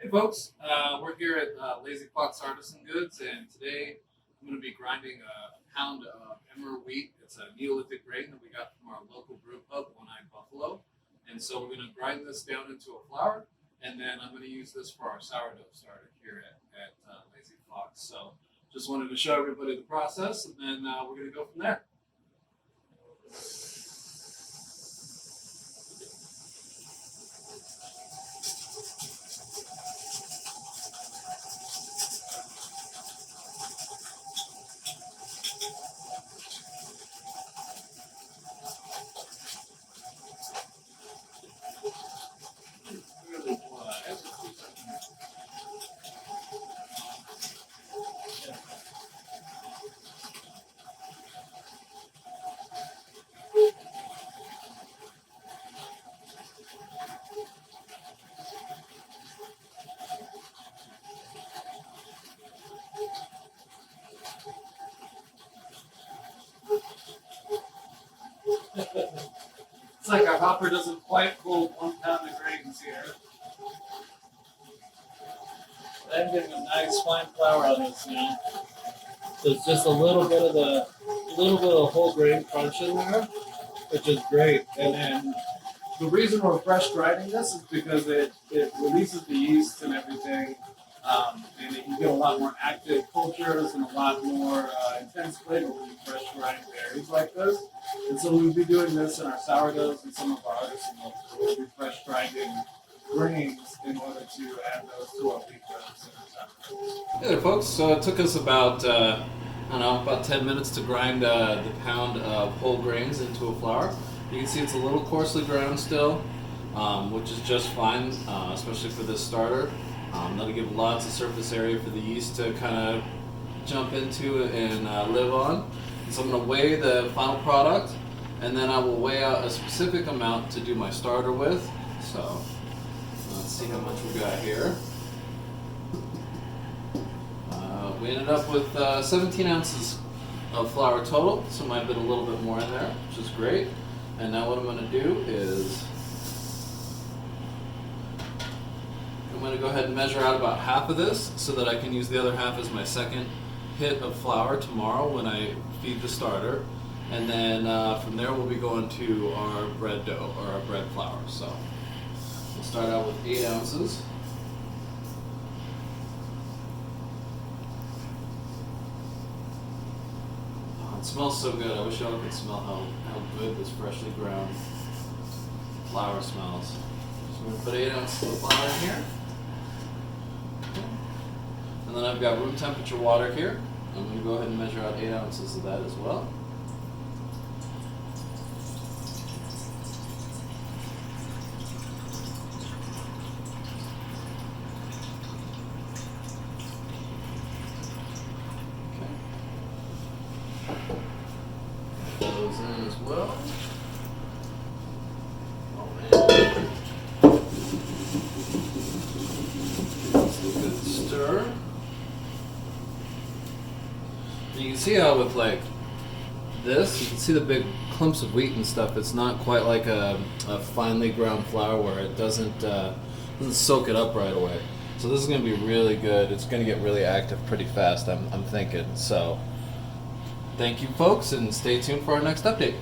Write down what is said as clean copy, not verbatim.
Hey folks, we're here at Lazy Fox Artisan Goods, and today I'm going to be grinding a pound of emmer wheat. It's a Neolithic grain that we got from our local brew pub, One Eyed Buffalo. And so we're going to grind this down into a flour, and then I'm going to use this for our sourdough starter here at Lazy Fox. So just wanted to show everybody the process, and then we're going to go from there. It's like our hopper doesn't quite hold 1 pound of grains here. I'm getting a nice fine flour on this now. So it's just a little bit of whole grain crunch in there, which is great. And then the reason we're fresh grinding this is because it releases the yeast and everything, and you get a lot more active cultures and a lot more intense flavor when you fresh grind berries like this. And so we'll be doing this in our sourdoughs and some of our artisan milks. We'll be fresh grinding grains in order to add those to our wheat breads and our. Hey there, folks. So it took us about about 10 minutes to grind the pound of whole grains into a flour. You can see it's a little coarsely ground still, which is just fine, especially for this starter. That'll give lots of surface area for the yeast to kind of jump into and live on. So I'm going to weigh the final product, and then I will weigh out a specific amount to do my starter with. So let's see how much we got here. We ended up with 17 ounces of flour total, so might have been a little bit more in there, which is great. And now what I'm going to do is I'm going to go ahead and measure out about half of this so that I can use the other half as my second hit of flour tomorrow when I feed the starter. And then from there we'll be going to our bread dough, or our bread flour. So we'll start out with 8 ounces. It smells so good. I wish y'all could smell how good this freshly ground flour smells. So I'm going to put 8 ounces of flour in here. And then I've got room temperature water here. I'm going to go ahead and measure out 8 ounces of that as well. Those in as well. Oh man. That's a good stir. And you can see how with like this, you can see the big clumps of wheat and stuff. It's not quite like a finely ground flour where it doesn't soak it up right away. So this is going to be really good. It's going to get really active pretty fast, I'm thinking. So thank you, folks, and stay tuned for our next update.